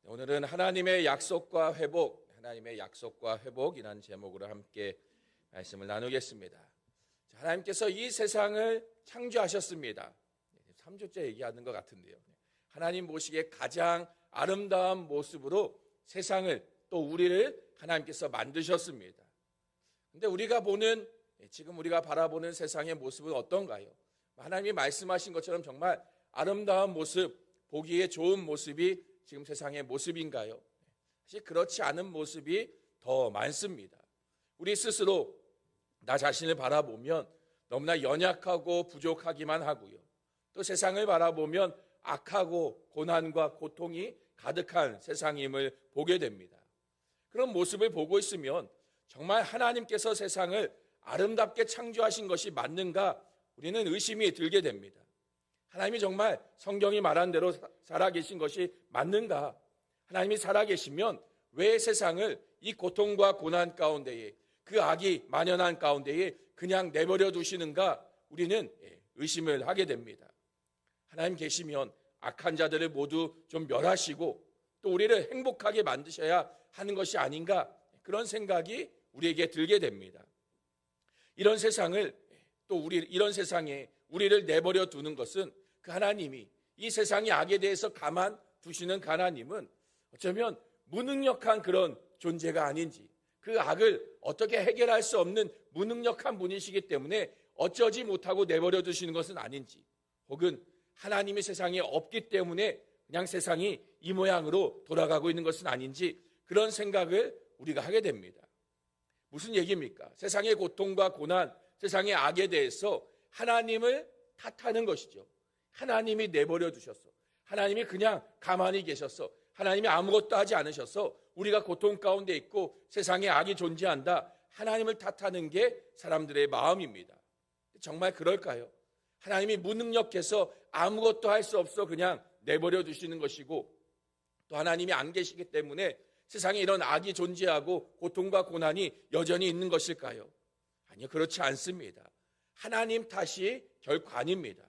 오늘은 하나님의 약속과 회복이라는 제목으로 함께 말씀을 나누겠습니다. 하나님께서 이 세상을 창조하셨습니다. 3주째 얘기하는 것 같은데요. 하나님 보시기에 가장 아름다운 모습으로 세상을 또 우리를 하나님께서 만드셨습니다. 그런데 지금 우리가 바라보는 세상의 모습은 어떤가요? 하나님이 말씀하신 것처럼 정말 아름다운 모습, 보기에 좋은 모습이 지금 세상의 모습인가요? 사실 그렇지 않은 모습이 더 많습니다. 우리 스스로 나 자신을 바라보면 너무나 연약하고 부족하기만 하고요. 또 세상을 바라보면 악하고 고난과 고통이 가득한 세상임을 보게 됩니다. 그런 모습을 보고 있으면 정말 하나님께서 세상을 아름답게 창조하신 것이 맞는가? 우리는 의심이 들게 됩니다. 하나님이 정말 성경이 말한 대로 살아계신 것이 맞는가? 하나님이 살아계시면 왜 세상을 이 고통과 고난 가운데에, 그 악이 만연한 가운데에 그냥 내버려 두시는가? 우리는 의심을 하게 됩니다. 하나님 계시면 악한 자들을 모두 좀 멸하시고 또 우리를 행복하게 만드셔야 하는 것이 아닌가? 그런 생각이 우리에게 들게 됩니다. 이런 세상에 우리를 내버려 두는 것은 그 하나님이 이 세상의 악에 대해서 가만 두시는 하나님은 어쩌면 무능력한 그런 존재가 아닌지, 그 악을 어떻게 해결할 수 없는 무능력한 분이시기 때문에 어쩌지 못하고 내버려 두시는 것은 아닌지, 혹은 하나님이 세상에 없기 때문에 그냥 세상이 이 모양으로 돌아가고 있는 것은 아닌지, 그런 생각을 우리가 하게 됩니다. 무슨 얘기입니까? 세상의 고통과 고난, 세상의 악에 대해서 하나님을 탓하는 것이죠. 하나님이 내버려 두셨어. 하나님이 그냥 가만히 계셨어. 하나님이 아무것도 하지 않으셔서 우리가 고통 가운데 있고 세상에 악이 존재한다. 하나님을 탓하는 게 사람들의 마음입니다. 정말 그럴까요? 하나님이 무능력해서 아무것도 할 수 없어 그냥 내버려 두시는 것이고, 또 하나님이 안 계시기 때문에 세상에 이런 악이 존재하고 고통과 고난이 여전히 있는 것일까요? 아니요, 그렇지 않습니다. 하나님 탓이 결코 아닙니다.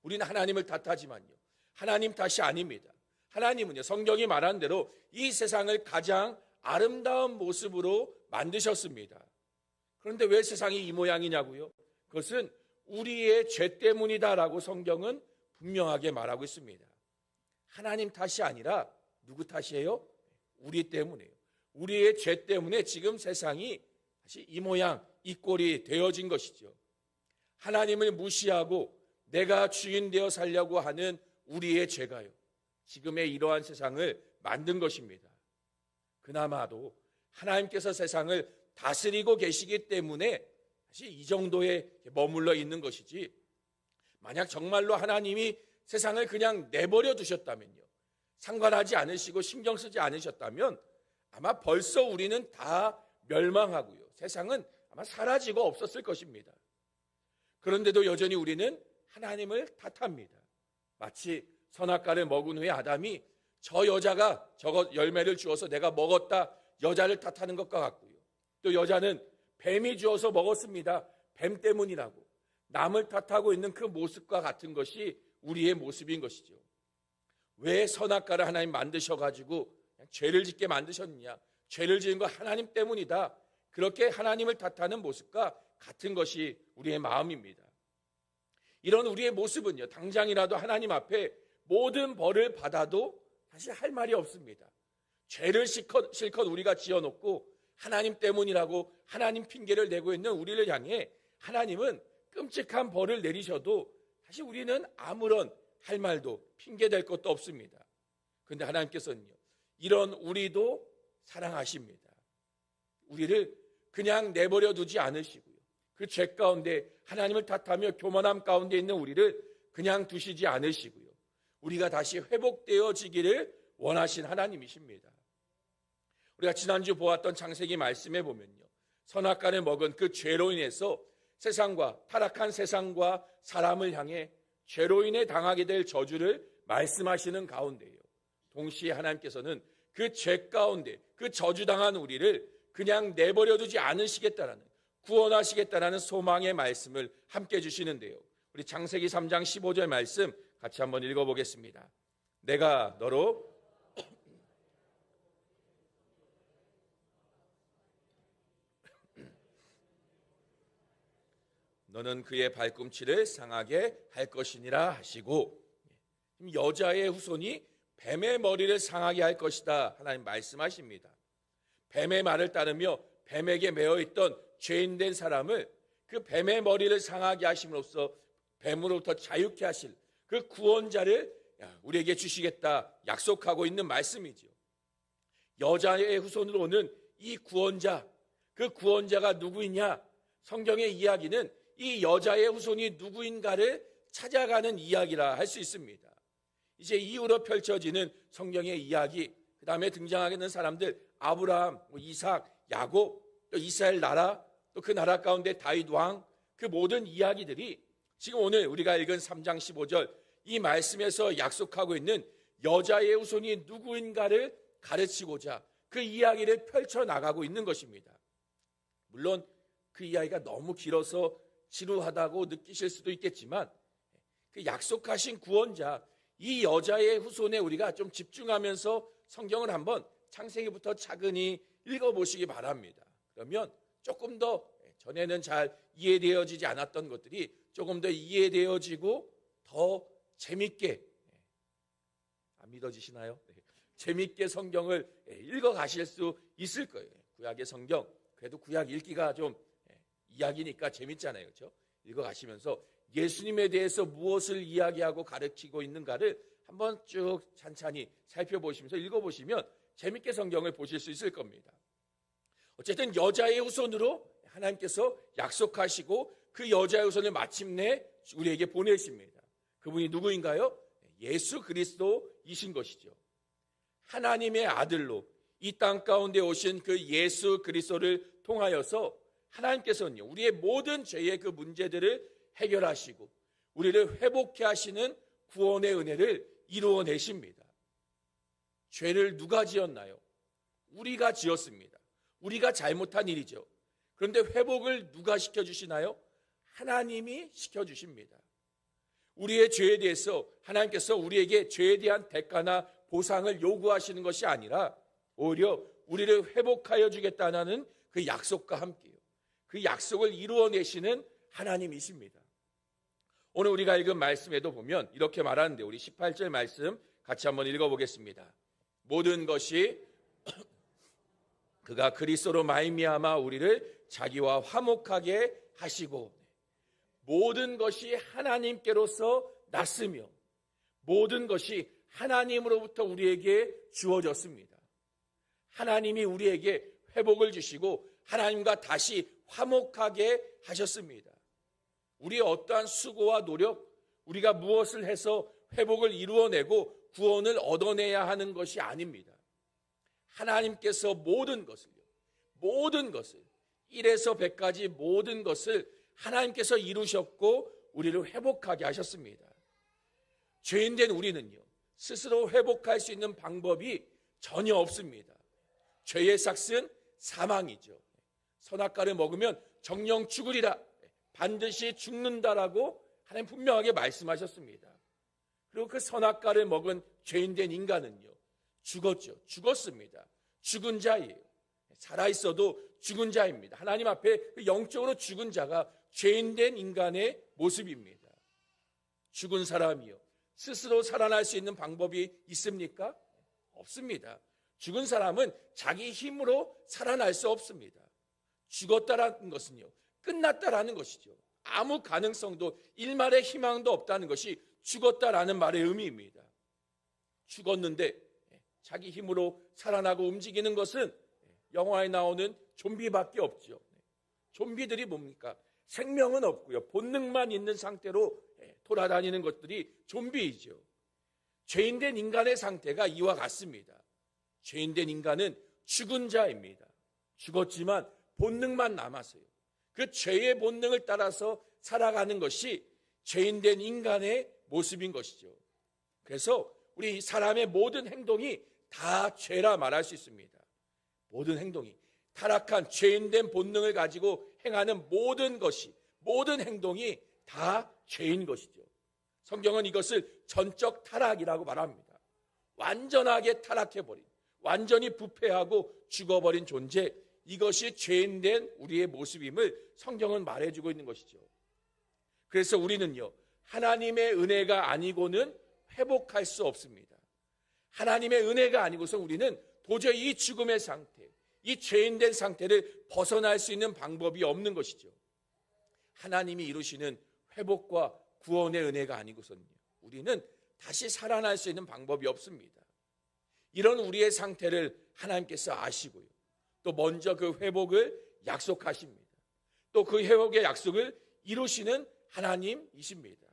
우리는 하나님을 탓하지만요, 하나님 탓이 아닙니다. 하나님은요, 성경이 말한 대로 이 세상을 가장 아름다운 모습으로 만드셨습니다. 그런데 왜 세상이 이 모양이냐고요? 그것은 우리의 죄 때문이다라고 성경은 분명하게 말하고 있습니다. 하나님 탓이 아니라 누구 탓이에요? 우리 때문이에요. 우리의 죄 때문에 지금 세상이 다시 이 모양, 이 꼴이 되어진 것이죠. 하나님을 무시하고 내가 주인 되어 살려고 하는 우리의 죄가요, 지금의 이러한 세상을 만든 것입니다. 그나마도 하나님께서 세상을 다스리고 계시기 때문에 사실 이 정도에 머물러 있는 것이지, 만약 정말로 하나님이 세상을 그냥 내버려 두셨다면요, 상관하지 않으시고 신경 쓰지 않으셨다면 아마 벌써 우리는 다 멸망하고요, 세상은 아마 사라지고 없었을 것입니다. 그런데도 여전히 우리는 하나님을 탓합니다. 마치 선악과를 먹은 후에 아담이 저 여자가 저거 열매를 주어서 내가 먹었다, 여자를 탓하는 것과 같고요. 또 여자는 뱀이 주어서 먹었습니다, 뱀 때문이라고 남을 탓하고 있는 그 모습과 같은 것이 우리의 모습인 것이죠. 왜 선악과를 하나님 만드셔가지고 죄를 짓게 만드셨느냐, 죄를 지은 거 하나님 때문이다, 그렇게 하나님을 탓하는 모습과 같은 것이 우리의 마음입니다. 이런 우리의 모습은요, 당장이라도 하나님 앞에 모든 벌을 받아도 사실 할 말이 없습니다. 죄를 실컷 우리가 지어놓고 하나님 때문이라고 하나님 핑계를 내고 있는 우리를 향해 하나님은 끔찍한 벌을 내리셔도 사실 우리는 아무런 할 말도 핑계댈 것도 없습니다. 그런데 하나님께서는요, 이런 우리도 사랑하십니다. 우리를 그냥 내버려 두지 않으시고요, 그 죄 가운데 하나님을 탓하며 교만함 가운데 있는 우리를 그냥 두시지 않으시고요, 우리가 다시 회복되어지기를 원하신 하나님이십니다. 우리가 지난주 보았던 창세기 말씀에 보면요, 선악과를 먹은 그 죄로 인해서 타락한 세상과 사람을 향해 죄로 인해 당하게 될 저주를 말씀하시는 가운데요, 동시에 하나님께서는 그 죄 가운데 그 저주당한 우리를 그냥 내버려두지 않으시겠다라는, 구원하시겠다라는 소망의 말씀을 함께 주시는데요, 우리 창세기 3장 15절 말씀 같이 한번 읽어보겠습니다. 내가 너로 너는 그의 발꿈치를 상하게 할 것이니라 하시고, 여자의 후손이 뱀의 머리를 상하게 할 것이다 하나님 말씀하십니다. 뱀의 말을 따르며 뱀에게 매어있던 죄인된 사람을 그 뱀의 머리를 상하게 하심으로써 뱀으로부터 자유케 하실 그 구원자를 우리에게 주시겠다 약속하고 있는 말씀이죠. 여자의 후손으로 오는 이 구원자, 그 구원자가 누구이냐? 성경의 이야기는 이 여자의 후손이 누구인가를 찾아가는 이야기라 할 수 있습니다. 이제 이후로 펼쳐지는 성경의 이야기, 그 다음에 등장하게 사람들, 아브라함, 이삭, 야곱, 또 이스라엘 나라, 또 그 나라 가운데 다윗 왕, 그 모든 이야기들이 지금 오늘 우리가 읽은 3장 15절 이 말씀에서 약속하고 있는 여자의 후손이 누구인가를 가르치고자 그 이야기를 펼쳐나가고 있는 것입니다. 물론 그 이야기가 너무 길어서 지루하다고 느끼실 수도 있겠지만 그 약속하신 구원자, 이 여자의 후손에 우리가 좀 집중하면서 성경을 한번 창세기부터 차근히 읽어보시기 바랍니다. 그러면 조금 더 전에는 잘 이해되어지지 않았던 것들이 조금 더 이해되어지고 더 재밌게, 안 믿어지시나요? 재밌게 성경을 읽어가실 수 있을 거예요. 구약의 성경, 그래도 구약 읽기가 좀 이야기니까 재밌잖아요. 그렇죠? 읽어가시면서 예수님에 대해서 무엇을 이야기하고 가르치고 있는가를 한번 쭉 찬찬히 살펴보시면서 읽어보시면 재밌게 성경을 보실 수 있을 겁니다. 어쨌든 여자의 후손으로 하나님께서 약속하시고 그 여자의 후손을 마침내 우리에게 보내십니다. 그분이 누구인가요? 예수 그리스도이신 것이죠. 하나님의 아들로 이 땅 가운데 오신 그 예수 그리스도를 통하여서 하나님께서는요, 우리의 모든 죄의 그 문제들을 해결하시고 우리를 회복케 하시는 구원의 은혜를 이루어내십니다. 죄를 누가 지었나요? 우리가 지었습니다. 우리가 잘못한 일이죠. 그런데 회복을 누가 시켜주시나요? 하나님이 시켜주십니다. 우리의 죄에 대해서 하나님께서 우리에게 죄에 대한 대가나 보상을 요구하시는 것이 아니라 오히려 우리를 회복하여 주겠다는 그 약속과 함께요, 그 약속을 이루어내시는 하나님이십니다. 오늘 우리가 읽은 말씀에도 보면 이렇게 말하는데, 우리 18절 말씀 같이 한번 읽어보겠습니다. 모든 것이 그가 그리스도로 말미암아 우리를 자기와 화목하게 하시고, 모든 것이 하나님께로서 났으며 모든 것이 하나님으로부터 우리에게 주어졌습니다. 하나님이 우리에게 회복을 주시고 하나님과 다시 화목하게 하셨습니다. 우리의 어떠한 수고와 노력, 우리가 무엇을 해서 회복을 이루어내고 구원을 얻어내야 하는 것이 아닙니다. 하나님께서 모든 것을 1에서 100까지 모든 것을 하나님께서 이루셨고 우리를 회복하게 하셨습니다. 죄인된 우리는요, 스스로 회복할 수 있는 방법이 전혀 없습니다. 죄의 삭은 사망이죠. 선악과를 먹으면 정령 죽으리라, 반드시 죽는다라고 하나님 분명하게 말씀하셨습니다. 그리고 그 선악과를 먹은 죄인된 인간은요, 죽었습니다. 죽은 자예요. 살아있어도 죽은 자입니다. 하나님 앞에 그 영적으로 죽은 자가 죄인된 인간의 모습입니다. 죽은 사람이요, 스스로 살아날 수 있는 방법이 있습니까? 없습니다. 죽은 사람은 자기 힘으로 살아날 수 없습니다. 죽었다라는 것은요, 끝났다라는 것이죠. 아무 가능성도, 일말의 희망도 없다는 것이 죽었다라는 말의 의미입니다. 죽었는데 자기 힘으로 살아나고 움직이는 것은 영화에 나오는 좀비밖에 없죠. 좀비들이 뭡니까? 생명은 없고요, 본능만 있는 상태로 돌아다니는 것들이 좀비이죠. 죄인된 인간의 상태가 이와 같습니다. 죄인된 인간은 죽은 자입니다. 죽었지만 본능만 남았어요. 그 죄의 본능을 따라서 살아가는 것이 죄인된 인간의 모습인 것이죠. 그래서 우리 사람의 모든 행동이 다 죄라 말할 수 있습니다. 모든 행동이, 타락한 죄인된 본능을 가지고 행하는 모든 것이, 모든 행동이 다 죄인 것이죠. 성경은 이것을 전적 타락이라고 말합니다. 완전하게 타락해버린, 완전히 부패하고 죽어버린 존재, 이것이 죄인된 우리의 모습임을 성경은 말해주고 있는 것이죠. 그래서 우리는요, 하나님의 은혜가 아니고는 회복할 수 없습니다. 하나님의 은혜가 아니고서 우리는 도저히 이 죽음의 상태, 이 죄인된 상태를 벗어날 수 있는 방법이 없는 것이죠. 하나님이 이루시는 회복과 구원의 은혜가 아니고서는요, 우리는 다시 살아날 수 있는 방법이 없습니다. 이런 우리의 상태를 하나님께서 아시고요, 또 먼저 그 회복을 약속하십니다. 또 그 회복의 약속을 이루시는 하나님이십니다.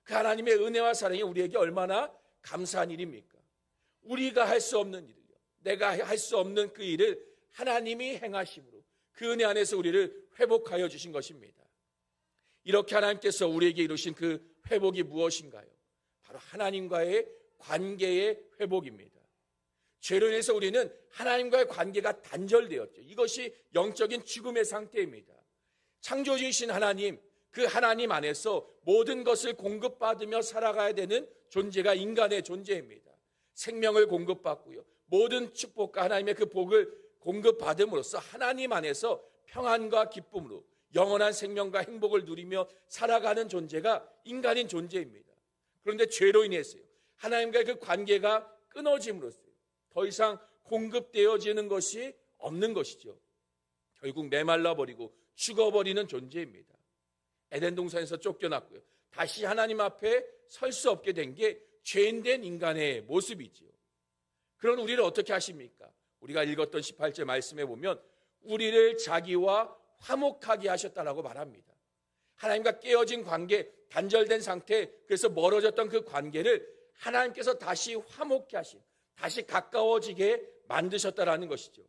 그 하나님의 은혜와 사랑이 우리에게 얼마나 감사한 일입니까? 우리가 할 수 없는 일을요, 내가 할 수 없는 그 일을 하나님이 행하심으로 그 은혜 안에서 우리를 회복하여 주신 것입니다. 이렇게 하나님께서 우리에게 이루신 그 회복이 무엇인가요? 바로 하나님과의 관계의 회복입니다. 죄로 인해서 우리는 하나님과의 관계가 단절되었죠. 이것이 영적인 죽음의 상태입니다. 창조주이신 하나님, 그 하나님 안에서 모든 것을 공급받으며 살아가야 되는 존재가 인간의 존재입니다. 생명을 공급받고요, 모든 축복과 하나님의 그 복을 공급받음으로써 하나님 안에서 평안과 기쁨으로 영원한 생명과 행복을 누리며 살아가는 존재가 인간인 존재입니다. 그런데 죄로 인해서요, 하나님과의 그 관계가 끊어짐으로써 더 이상 공급되어지는 것이 없는 것이죠. 결국 메말라버리고 죽어버리는 존재입니다. 에덴 동산에서 쫓겨났고요, 다시 하나님 앞에 설 수 없게 된 게 죄인된 인간의 모습이지요. 그런 우리를 어떻게 하십니까? 우리가 읽었던 18절 말씀에 보면 우리를 자기와 화목하게 하셨다라고 말합니다. 하나님과 깨어진 관계, 단절된 상태, 그래서 멀어졌던 그 관계를 하나님께서 다시 화목케 하신, 다시 가까워지게 만드셨다라는 것이죠.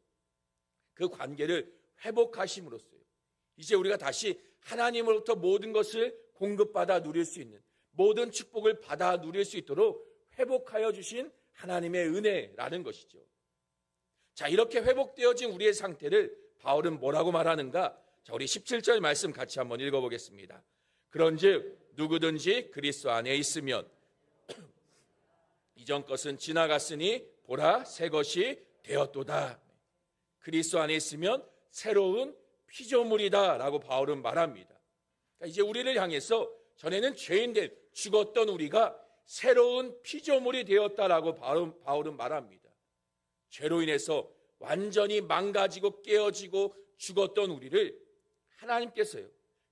그 관계를 회복하심으로써요, 이제 우리가 다시 하나님으로부터 모든 것을 공급받아 누릴 수 있는, 모든 축복을 받아 누릴 수 있도록 회복하여 주신 하나님의 은혜라는 것이죠. 자, 이렇게 회복되어진 우리의 상태를 바울은 뭐라고 말하는가? 자, 우리 17절 말씀 같이 한번 읽어보겠습니다. 그런즉 누구든지 그리스도 안에 있으면 이전 것은 지나갔으니 보라 새 것이 되었도다. 그리스도 안에 있으면 새로운 피조물이다 라고 바울은 말합니다. 그러니까 이제 우리를 향해서 전에는 죄인된 죽었던 우리가 새로운 피조물이 되었다라고 바울은 말합니다. 죄로 인해서 완전히 망가지고 깨어지고 죽었던 우리를 하나님께서요,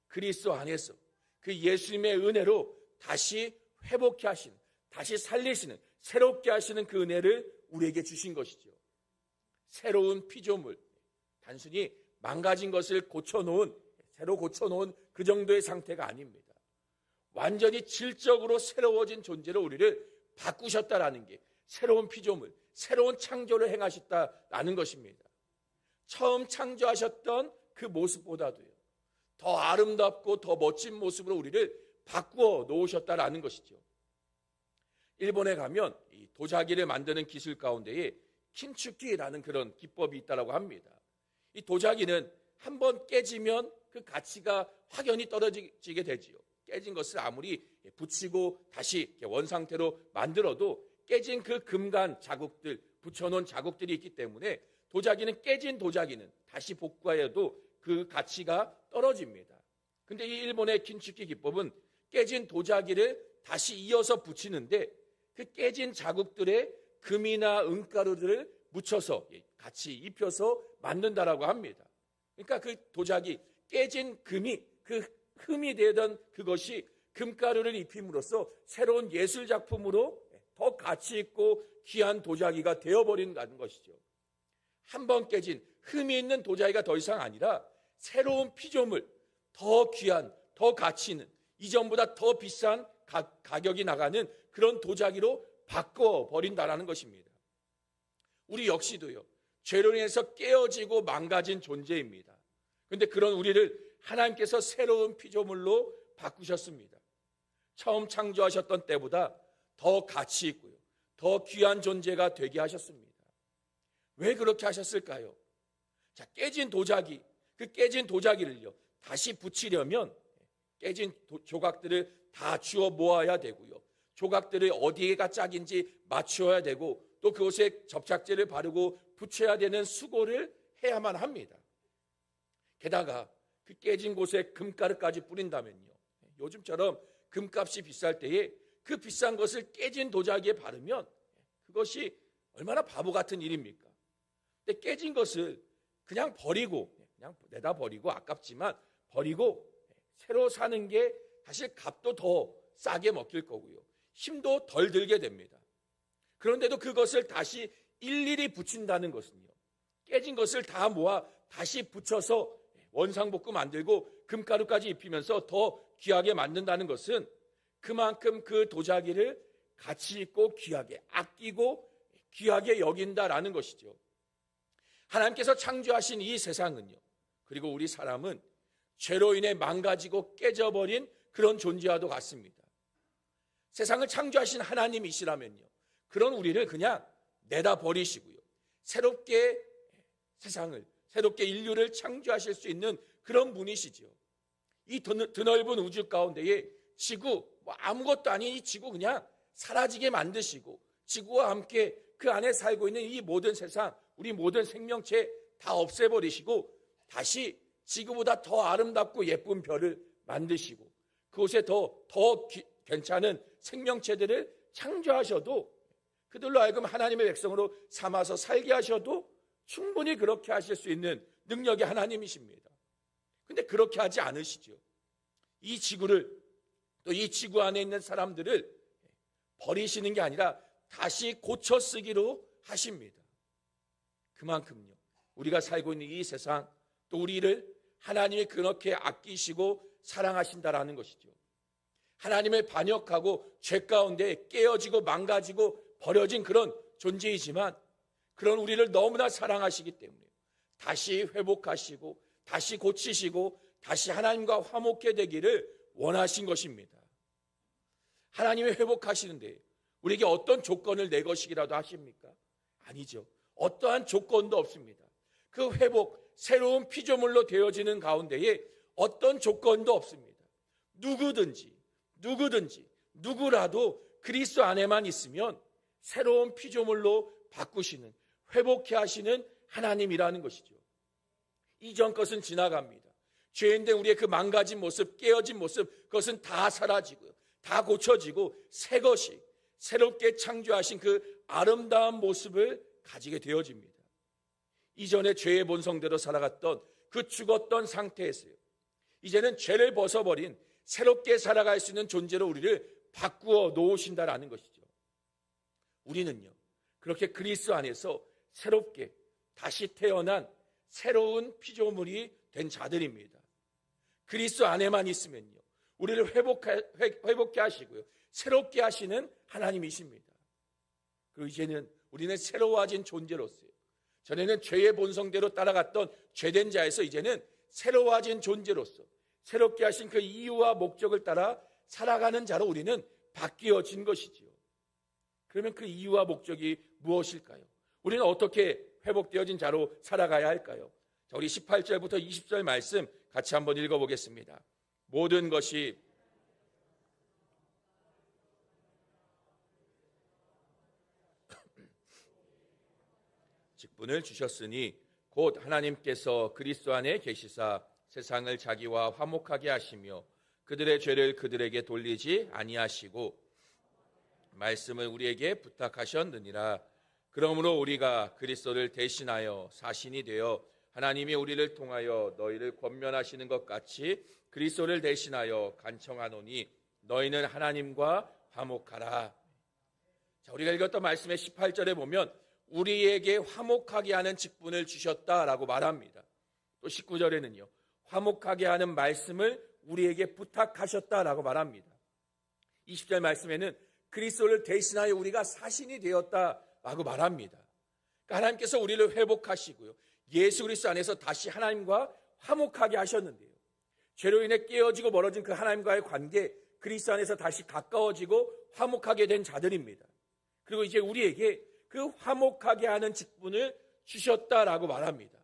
그리스도 안에서 그 예수님의 은혜로 다시 회복케 하시는, 다시 살리시는, 새롭게 하시는 그 은혜를 우리에게 주신 것이죠. 새로운 피조물, 단순히 망가진 것을 고쳐놓은, 새로 고쳐놓은 그 정도의 상태가 아닙니다. 완전히 질적으로 새로워진 존재로 우리를 바꾸셨다라는 게 새로운 피조물, 새로운 창조를 행하셨다라는 것입니다. 처음 창조하셨던 그 모습보다도요, 더 아름답고 더 멋진 모습으로 우리를 바꾸어 놓으셨다라는 것이죠. 일본에 가면 이 도자기를 만드는 기술 가운데에 킨추키라는 그런 기법이 있다고 합니다. 이 도자기는 한번 깨지면 그 가치가 확연히 떨어지게 되지요. 깨진 것을 아무리 붙이고 다시 원상태로 만들어도 깨진 그 금간 자국들, 붙여놓은 자국들이 있기 때문에 깨진 도자기는 다시 복구해도 그 가치가 떨어집니다. 근데 이 일본의 킨추키 기법은 깨진 도자기를 다시 이어서 붙이는데 그 깨진 자국들의 금이나 은가루들을 묻혀서 같이 입혀서 만든다라고 합니다. 그러니까 그 도자기, 깨진 금이, 그 흠이 되던 그것이 금가루를 입힘으로써 새로운 예술 작품으로 더 가치 있고 귀한 도자기가 되어버린다는 것이죠. 한 번 깨진 흠이 있는 도자기가 더 이상 아니라 새로운 피조물, 더 귀한, 더 가치 있는, 이전보다 더 비싼 가격이 나가는 그런 도자기로 바꿔버린다라는 것입니다. 우리 역시도요, 죄로 인해서 깨어지고 망가진 존재입니다. 그런데 그런 우리를 하나님께서 새로운 피조물로 바꾸셨습니다. 처음 창조하셨던 때보다 더 가치 있고요, 더 귀한 존재가 되게 하셨습니다. 왜 그렇게 하셨을까요? 자, 깨진 도자기, 그 깨진 도자기를요, 다시 붙이려면 깨진 조각들을 다 주워 모아야 되고요, 조각들을 어디가 짝인지 맞추어야 되고, 또 그곳에 접착제를 바르고 붙여야 되는 수고를 해야만 합니다. 게다가 그 깨진 곳에 금가루까지 뿌린다면요, 요즘처럼 금값이 비쌀 때에 그 비싼 것을 깨진 도자기에 바르면 그것이 얼마나 바보 같은 일입니까? 근데 깨진 것을 그냥 버리고, 그냥 내다 버리고 아깝지만 버리고 새로 사는 게 사실 값도 더 싸게 먹힐 거고요. 힘도 덜 들게 됩니다. 그런데도 그것을 다시 일일이 붙인다는 것은요, 깨진 것을 다 모아 다시 붙여서 원상복구 만들고 금가루까지 입히면서 더 귀하게 만든다는 것은 그만큼 그 도자기를 가치 있고 귀하게 아끼고 귀하게 여긴다라는 것이죠. 하나님께서 창조하신 이 세상은요, 그리고 우리 사람은 죄로 인해 망가지고 깨져버린 그런 존재와도 같습니다. 세상을 창조하신 하나님이시라면요, 그런 우리를 그냥 내다 버리시고요, 새롭게 세상을, 새롭게 인류를 창조하실 수 있는 그런 분이시죠. 이 드넓은 우주 가운데에 지구, 아무것도 아닌 이 지구 그냥 사라지게 만드시고 지구와 함께 그 안에 살고 있는 이 모든 세상, 우리 모든 생명체 다 없애버리시고 다시 지구보다 더 아름답고 예쁜 별을 만드시고 그곳에 더 괜찮은 생명체들을 창조하셔도 그들로 하여금 하나님의 백성으로 삼아서 살게 하셔도 충분히 그렇게 하실 수 있는 능력의 하나님이십니다. 근데 그렇게 하지 않으시죠. 이 지구를, 또 이 지구 안에 있는 사람들을 버리시는 게 아니라 다시 고쳐 쓰기로 하십니다. 그만큼요, 우리가 살고 있는 이 세상, 또 우리를 하나님이 그렇게 아끼시고 사랑하신다라는 것이죠. 하나님을 반역하고 죄 가운데 깨어지고 망가지고 버려진 그런 존재이지만 그런 우리를 너무나 사랑하시기 때문에 다시 회복하시고 다시 고치시고 다시 하나님과 화목해 되기를 원하신 것입니다. 하나님이 회복하시는데 우리에게 어떤 조건을 내것이기라도 하십니까? 아니죠. 어떠한 조건도 없습니다. 그 회복, 새로운 피조물로 되어지는 가운데에 어떤 조건도 없습니다. 누구라도 그리스도 안에만 있으면 새로운 피조물로 바꾸시는, 회복해 하시는 하나님이라는 것이죠. 이전 것은 지나갑니다. 죄인된 우리의 그 망가진 모습, 깨어진 모습, 그것은 다 사라지고요, 다 고쳐지고 새 것이, 새롭게 창조하신 그 아름다운 모습을 가지게 되어집니다. 이전에 죄의 본성대로 살아갔던 그 죽었던 상태에서요, 이제는 죄를 벗어버린 새롭게 살아갈 수 있는 존재로 우리를 바꾸어 놓으신다라는 것이죠. 우리는요, 그렇게 그리스도 안에서 새롭게 다시 태어난 새로운 피조물이 된 자들입니다. 그리스도 안에만 있으면요, 우리를 회복케 하시고요, 새롭게 하시는 하나님이십니다. 그리고 이제는 우리는 새로워진 존재로서요, 전에는 죄의 본성대로 따라갔던 죄된 자에서 이제는 새로워진 존재로서 새롭게 하신 그 이유와 목적을 따라 살아가는 자로 우리는 바뀌어진 것이지요. 그러면 그 이유와 목적이 무엇일까요? 우리는 어떻게 회복되어진 자로 살아가야 할까요? 자, 우리 18절부터 20절 말씀 같이 한번 읽어보겠습니다. 모든 것이 직분을 주셨으니 곧 하나님께서 그리스도 안에 계시사 세상을 자기와 화목하게 하시며 그들의 죄를 그들에게 돌리지 아니하시고 말씀을 우리에게 부탁하셨느니라. 그러므로 우리가 그리스도를 대신하여 사신이 되어 하나님이 우리를 통하여 너희를 권면하시는 것 같이 그리스도를 대신하여 간청하노니 너희는 하나님과 화목하라. 자, 우리가 읽었던 말씀의 18절에 보면 우리에게 화목하게 하는 직분을 주셨다라고 말합니다. 또 19절에는요, 화목하게 하는 말씀을 우리에게 부탁하셨다라고 말합니다. 20절 말씀에는 그리스도를 대신하여 우리가 사신이 되었다라고 말합니다. 그러니까 하나님께서 우리를 회복하시고요, 예수 그리스도 안에서 다시 하나님과 화목하게 하셨는데요, 죄로 인해 깨어지고 멀어진 그 하나님과의 관계, 그리스도 안에서 다시 가까워지고 화목하게 된 자들입니다. 그리고 이제 우리에게 그 화목하게 하는 직분을 주셨다라고 말합니다.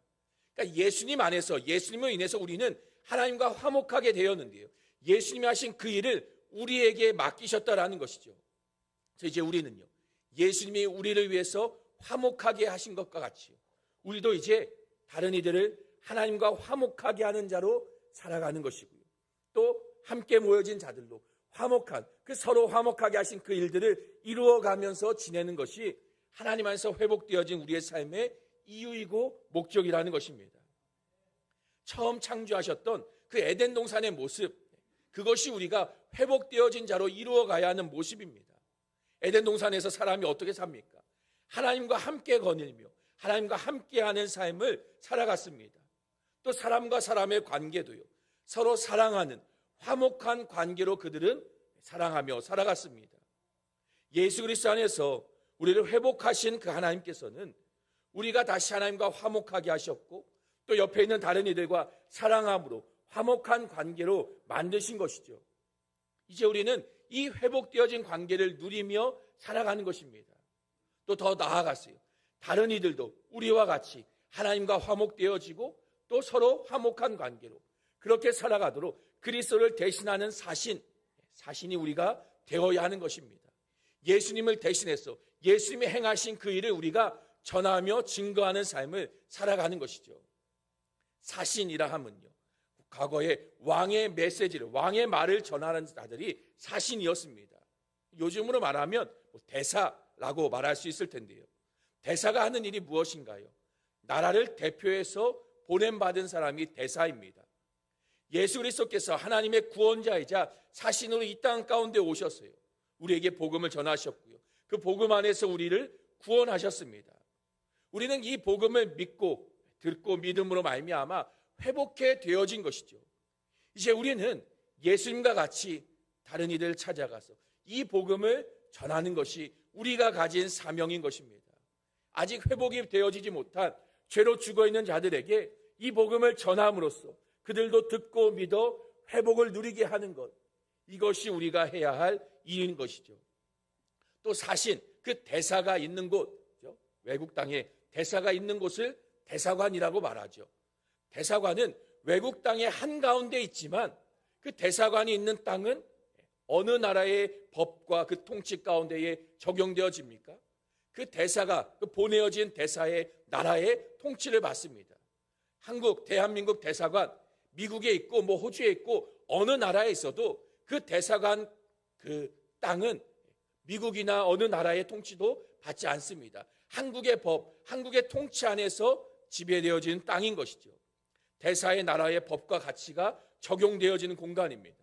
그러니까 예수님 안에서, 예수님을 인해서 우리는 하나님과 화목하게 되었는데요, 예수님이 하신 그 일을 우리에게 맡기셨다라는 것이죠. 그래서 이제 우리는요, 예수님이 우리를 위해서 화목하게 하신 것과 같이 우리도 이제 다른 이들을 하나님과 화목하게 하는 자로 살아가는 것이고요, 또 함께 모여진 자들로 화목한, 그 서로 화목하게 하신 그 일들을 이루어가면서 지내는 것이 하나님 안에서 회복되어진 우리의 삶의 이유이고 목적이라는 것입니다. 처음 창조하셨던 그 에덴 동산의 모습, 그것이 우리가 회복되어진 자로 이루어가야 하는 모습입니다. 에덴 동산에서 사람이 어떻게 삽니까? 하나님과 함께 거닐며 하나님과 함께하는 삶을 살아갔습니다. 또 사람과 사람의 관계도요, 서로 사랑하는 화목한 관계로 그들은 사랑하며 살아갔습니다. 예수 그리스도 안에서 우리를 회복하신 그 하나님께서는 우리가 다시 하나님과 화목하게 하셨고, 또 옆에 있는 다른 이들과 사랑함으로 화목한 관계로 만드신 것이죠. 이제 우리는 이 회복되어진 관계를 누리며 살아가는 것입니다. 또 더 나아갔어요. 다른 이들도 우리와 같이 하나님과 화목되어지고 또 서로 화목한 관계로 그렇게 살아가도록 그리스도를 대신하는 사신이 우리가 되어야 하는 것입니다. 예수님을 대신해서 예수님이 행하신 그 일을 우리가 전하며 증거하는 삶을 살아가는 것이죠. 사신이라 하면요, 과거에 왕의 메시지를, 왕의 말을 전하는 자들이 사신이었습니다. 요즘으로 말하면 대사라고 말할 수 있을 텐데요. 대사가 하는 일이 무엇인가요? 나라를 대표해서 보냄받은 사람이 대사입니다. 예수 그리스도께서 하나님의 구원자이자 사신으로 이 땅 가운데 오셨어요. 우리에게 복음을 전하셨고요, 그 복음 안에서 우리를 구원하셨습니다. 우리는 이 복음을 믿고 듣고 믿음으로 말미암아 회복해 되어진 것이죠. 이제 우리는 예수님과 같이 다른 이들을 찾아가서 이 복음을 전하는 것이 우리가 가진 사명인 것입니다. 아직 회복이 되어지지 못한 죄로 죽어있는 자들에게 이 복음을 전함으로써 그들도 듣고 믿어 회복을 누리게 하는 것, 이것이 우리가 해야 할 일인 것이죠. 또 사신, 그 대사가 있는 곳, 외국 땅에 대사가 있는 곳을 대사관이라고 말하죠. 대사관은 외국 땅의 한가운데 있지만 그 대사관이 있는 땅은 어느 나라의 법과 그 통치 가운데에 적용되어집니까? 그 대사가, 그 보내어진 대사의 나라의 통치를 받습니다. 한국, 대한민국 대사관, 미국에 있고 호주에 있고 어느 나라에 있어도 그 대사관 그 땅은 미국이나 어느 나라의 통치도 받지 않습니다. 한국의 법, 한국의 통치 안에서 지배되어지는 땅인 것이죠. 대사의 나라의 법과 가치가 적용되어지는 공간입니다.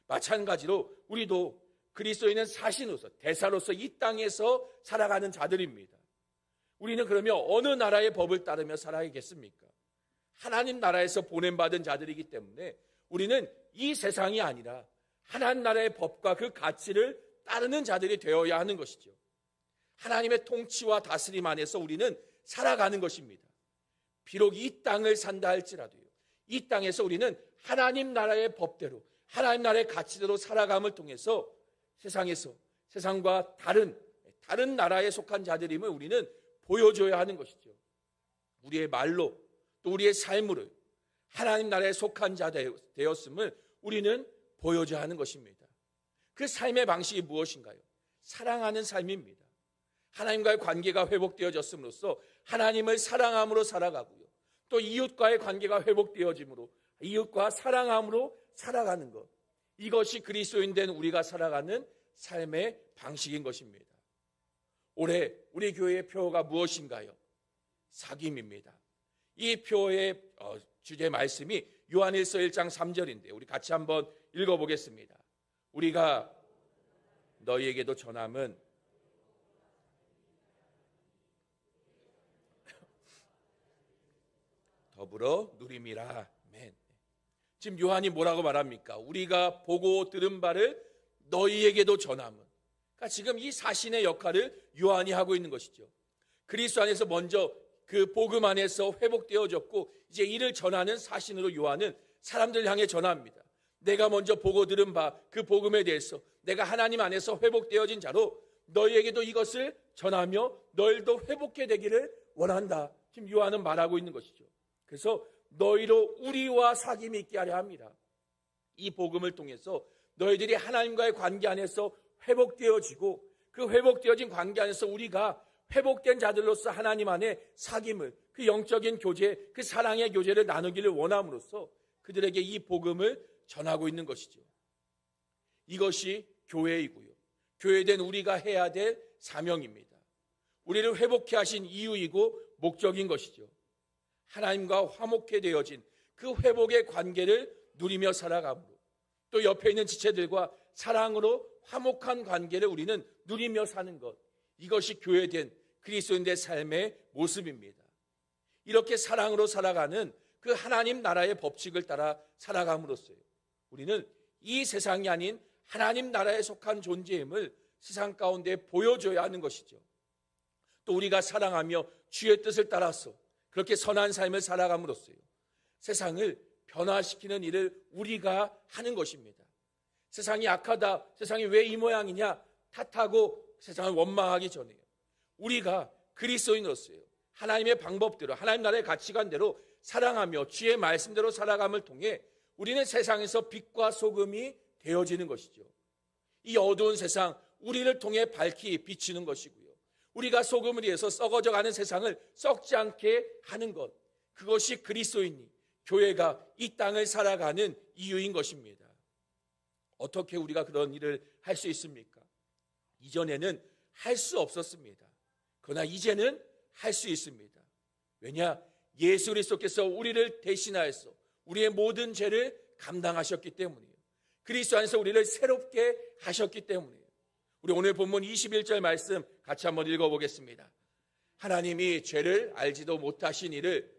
마찬가지로 우리도 그리스도인은 사신으로서, 대사로서 이 땅에서 살아가는 자들입니다. 우리는 그러면 어느 나라의 법을 따르며 살아야겠습니까? 하나님 나라에서 보냄받은 자들이기 때문에 우리는 이 세상이 아니라 하나님 나라의 법과 그 가치를 따르는 자들이 되어야 하는 것이죠. 하나님의 통치와 다스림 안에서 우리는 살아가는 것입니다. 비록 이 땅을 산다 할지라도요, 이 땅에서 우리는 하나님 나라의 법대로, 하나님 나라의 가치대로 살아감을 통해서 세상에서, 세상과 다른 나라에 속한 자들임을 우리는 보여줘야 하는 것이죠. 우리의 말로 또 우리의 삶으로 하나님 나라에 속한 자 되었음을 우리는 보여줘야 하는 것입니다. 그 삶의 방식이 무엇인가요? 사랑하는 삶입니다. 하나님과의 관계가 회복되어졌음으로써 하나님을 사랑함으로 살아가고요, 또 이웃과의 관계가 회복되어짐으로 이웃과 사랑함으로 살아가는 것, 이것이 그리스도인 된 우리가 살아가는 삶의 방식인 것입니다. 올해 우리 교회의 표어가 무엇인가요? 사귐입니다. 이 표어의 주제 말씀이 요한일서 1장 3절인데 우리 같이 한번 읽어보겠습니다. 우리가 너희에게도 전함은 더불어 누림이라. 아멘. 지금 요한이 뭐라고 말합니까? 우리가 보고 들은 바를 너희에게도 전함은. 그러니까 지금 이 사신의 역할을 요한이 하고 있는 것이죠. 그리스도 안에서 먼저 그 복음 안에서 회복되어졌고 이제 이를 전하는 사신으로 요한은 사람들 향해 전합니다. 내가 먼저 보고 들은 바 그 복음에 대해서 내가 하나님 안에서 회복되어진 자로 너희에게도 이것을 전하며 너희도 회복해 되기를 원한다. 지금 요한은 말하고 있는 것이죠. 그래서 너희로 우리와 사귐이 있게 하려 합니다. 이 복음을 통해서 너희들이 하나님과의 관계 안에서 회복되어지고 그 회복되어진 관계 안에서 우리가 회복된 자들로서 하나님 안에 사귐을, 그 영적인 교제, 그 사랑의 교제를 나누기를 원함으로써 그들에게 이 복음을 전하고 있는 것이죠. 이것이 교회이고요. 교회된 우리가 해야 될 사명입니다. 우리를 회복해 하신 이유이고 목적인 것이죠. 하나님과 화목해 되어진 그 회복의 관계를 누리며 살아가므로, 또 옆에 있는 지체들과 사랑으로 화목한 관계를 우리는 누리며 사는 것, 이것이 교회된 그리스도인의 삶의 모습입니다. 이렇게 사랑으로 살아가는 그 하나님 나라의 법칙을 따라 살아감으로써요, 우리는 이 세상이 아닌 하나님 나라에 속한 존재임을 세상 가운데 보여줘야 하는 것이죠. 또 우리가 사랑하며 주의 뜻을 따라서 그렇게 선한 삶을 살아감으로써요, 세상을 변화시키는 일을 우리가 하는 것입니다. 세상이 악하다, 세상이 왜 이 모양이냐 탓하고 세상을 원망하기 전에요, 우리가 그리스도인으로서요, 하나님의 방법대로, 하나님 나라의 가치관대로 사랑하며 주의 말씀대로 살아감을 통해 우리는 세상에서 빛과 소금이 되어지는 것이죠. 이 어두운 세상, 우리를 통해 밝히 비치는 것이고요, 우리가 소금을 위해서 썩어져가는 세상을 썩지 않게 하는 것, 그것이 그리스도인이, 교회가 이 땅을 살아가는 이유인 것입니다. 어떻게 우리가 그런 일을 할 수 있습니까? 이전에는 할 수 없었습니다. 그러나 이제는 할 수 있습니다. 왜냐? 예수 그리스도께서 우리를 대신하여서 우리의 모든 죄를 감당하셨기 때문이에요. 그리스도 안에서 우리를 새롭게 하셨기 때문이에요. 우리 오늘 본문 21절 말씀 같이 한번 읽어보겠습니다. 하나님이 죄를 알지도 못하신 이를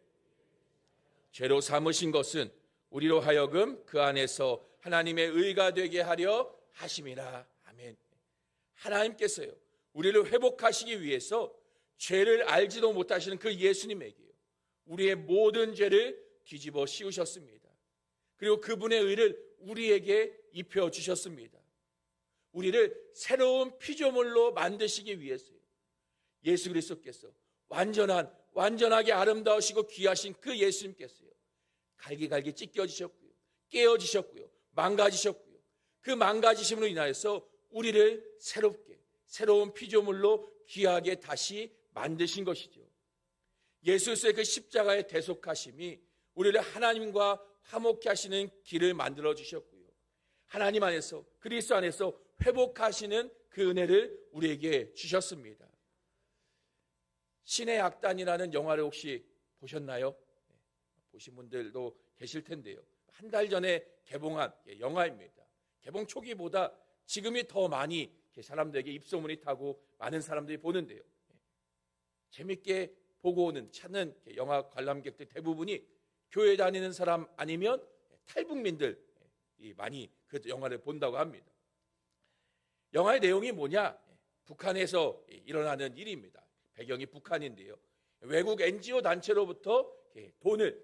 죄로 삼으신 것은 우리로 하여금 그 안에서 하나님의 의가 되게 하려 하심이라. 아멘. 하나님께서요, 우리를 회복하시기 위해서 죄를 알지도 못하시는 그 예수님에게요, 우리의 모든 죄를 뒤집어 씌우셨습니다. 그리고 그분의 의를 우리에게 입혀주셨습니다. 우리를 새로운 피조물로 만드시기 위해서요, 예수 그리스도께서 완전하게 아름다우시고 귀하신 그 예수님께서요, 갈기갈기 찢겨지셨고요, 깨어지셨고요, 망가지셨고요, 그 망가지심으로 인하여서 우리를 새로운 피조물로 귀하게 다시 만드신 것이죠. 예수 그리스도의 그 십자가의 대속하심이 우리를 하나님과 화목케 하시는 길을 만들어 주셨고요, 하나님 안에서, 그리스도 안에서 회복하시는 그 은혜를 우리에게 주셨습니다. 신의 악단이라는 영화를 혹시 보셨나요? 보신 분들도 계실 텐데요, 한 달 전에 개봉한 영화입니다. 개봉 초기보다 지금이 더 많이 사람들에게 입소문이 타고 많은 사람들이 보는데요, 재밌게 보고 오는 찾는 영화 관람객들 대부분이 교회 다니는 사람 아니면 탈북민들이 많이 그 영화를 본다고 합니다. 영화의 내용이 뭐냐? 북한에서 일어나는 일입니다. 배경이 북한인데요, 외국 NGO 단체로부터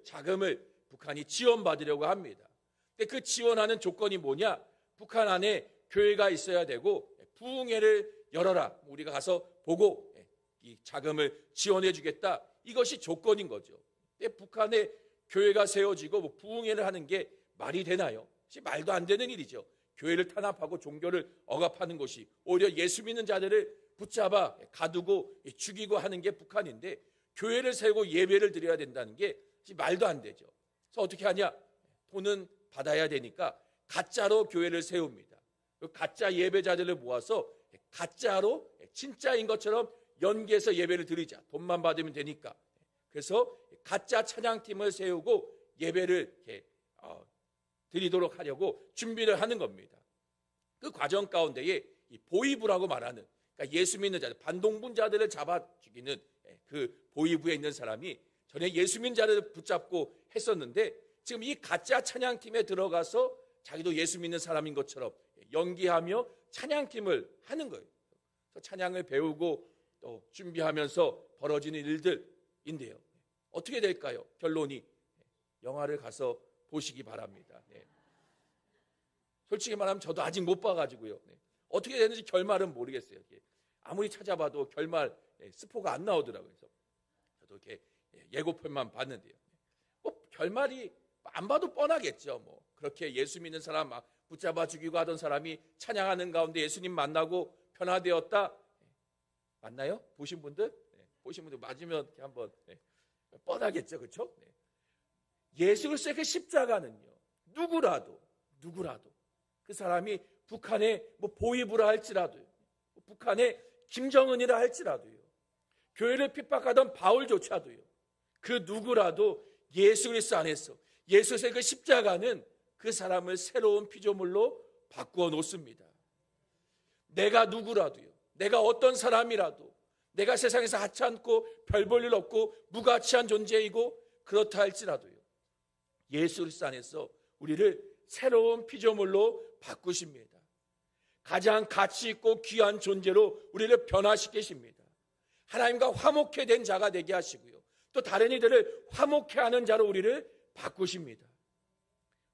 자금을 북한이 지원받으려고 합니다. 근데 그 지원하는 조건이 뭐냐? 북한 안에 교회가 있어야 되고 부흥회를 열어라, 우리가 가서 보고 이 자금을 지원해 주겠다, 이것이 조건인 거죠. 근데 북한에 교회가 세워지고 부흥회를 하는 게 말이 되나요? 말도 안 되는 일이죠. 교회를 탄압하고 종교를 억압하는 것이, 오히려 예수 믿는 자들을 붙잡아 가두고 죽이고 하는 게 북한인데, 교회를 세우고 예배를 드려야 된다는 게 말도 안 되죠. 그래서 어떻게 하냐? 돈은 받아야 되니까 가짜로 교회를 세웁니다. 가짜 예배자들을 모아서 가짜로 진짜인 것처럼 연기해서 예배를 드리자, 돈만 받으면 되니까. 그래서 가짜 찬양팀을 세우고 예배를 드리도록 하려고 준비를 하는 겁니다. 그 과정 가운데에 이 보위부라고 말하는, 그러니까 예수 믿는 자들, 반동분자들을 잡아 죽이는 그 보위부에 있는 사람이 전에 예수 믿는 자들을 붙잡고 했었는데, 지금 이 가짜 찬양팀에 들어가서 자기도 예수 믿는 사람인 것처럼 연기하며 찬양팀을 하는 거예요. 그래서 찬양을 배우고 또 준비하면서 벌어지는 일들인데요, 어떻게 될까요? 결론이, 영화를 가서 보시기 바랍니다. 네. 솔직히 말하면 저도 아직 못 봐가지고요, 어떻게 되는지 결말은 모르겠어요. 아무리 찾아봐도 결말 스포가 안 나오더라고요. 그래서 저도 이렇게 예고편만 봤는데요, 결말이 안 봐도 뻔하겠죠. 그렇게 예수 믿는 사람 막 붙잡아 죽이고 하던 사람이 찬양하는 가운데 예수님 만나고 변화되었다. 맞나요? 보신 분들? 보신 분들 맞으면 이렇게 한번 뻔하겠죠, 그렇죠? 예수 그리스도의 그 십자가는요, 누구라도 그 사람이 북한의 보위부라 할지라도요, 북한의 김정은이라 할지라도요, 교회를 핍박하던 바울조차도요, 그 누구라도 예수 그리스도 안에서 예수 그리스도의 그 십자가는 그 사람을 새로운 피조물로 바꾸어 놓습니다. 내가 누구라도요, 내가 어떤 사람이라도, 내가 세상에서 하찮고 별 볼 일 없고 무가치한 존재이고 그렇다 할지라도요, 예수 그리스도 안에서 우리를 새로운 피조물로 바꾸십니다. 가장 가치 있고 귀한 존재로 우리를 변화시키십니다. 하나님과 화목해 된 자가 되게 하시고요, 또 다른 이들을 화목해 하는 자로 우리를 바꾸십니다.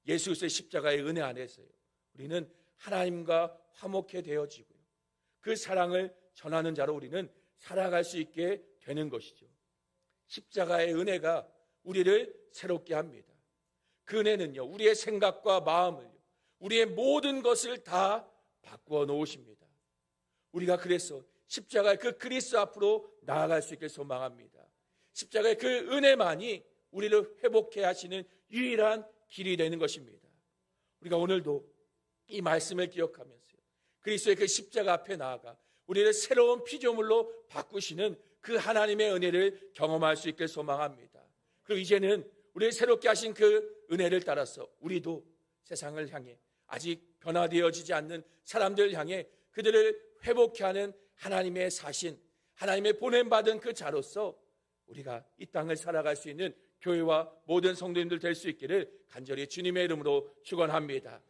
예수 그리스도의 십자가의 은혜 안에서요, 우리는 하나님과 화목해 되어지고요, 그 사랑을 전하는 자로 우리는 살아갈 수 있게 되는 것이죠. 십자가의 은혜가 우리를 새롭게 합니다. 그 은혜는요, 우리의 생각과 마음을, 우리의 모든 것을 다 바꾸어 놓으십니다. 우리가 그래서 십자가의 그 그리스도 앞으로 나아갈 수 있게 소망합니다. 십자가의 그 은혜만이 우리를 회복해 하시는 유일한 길이 되는 것입니다. 우리가 오늘도 이 말씀을 기억하면서요, 그리스도의 그 십자가 앞에 나아가 우리를 새로운 피조물로 바꾸시는 그 하나님의 은혜를 경험할 수 있게 소망합니다. 그리고 이제는 우리를 새롭게 하신 그 은혜를 따라서 우리도 세상을 향해 아직 변화되어지지 않는 사람들을 향해 그들을 회복케 하는 하나님의 사신, 하나님의 보냄받은 그 자로서 우리가 이 땅을 살아갈 수 있는 교회와 모든 성도님들 될 수 있기를 간절히 주님의 이름으로 축원합니다.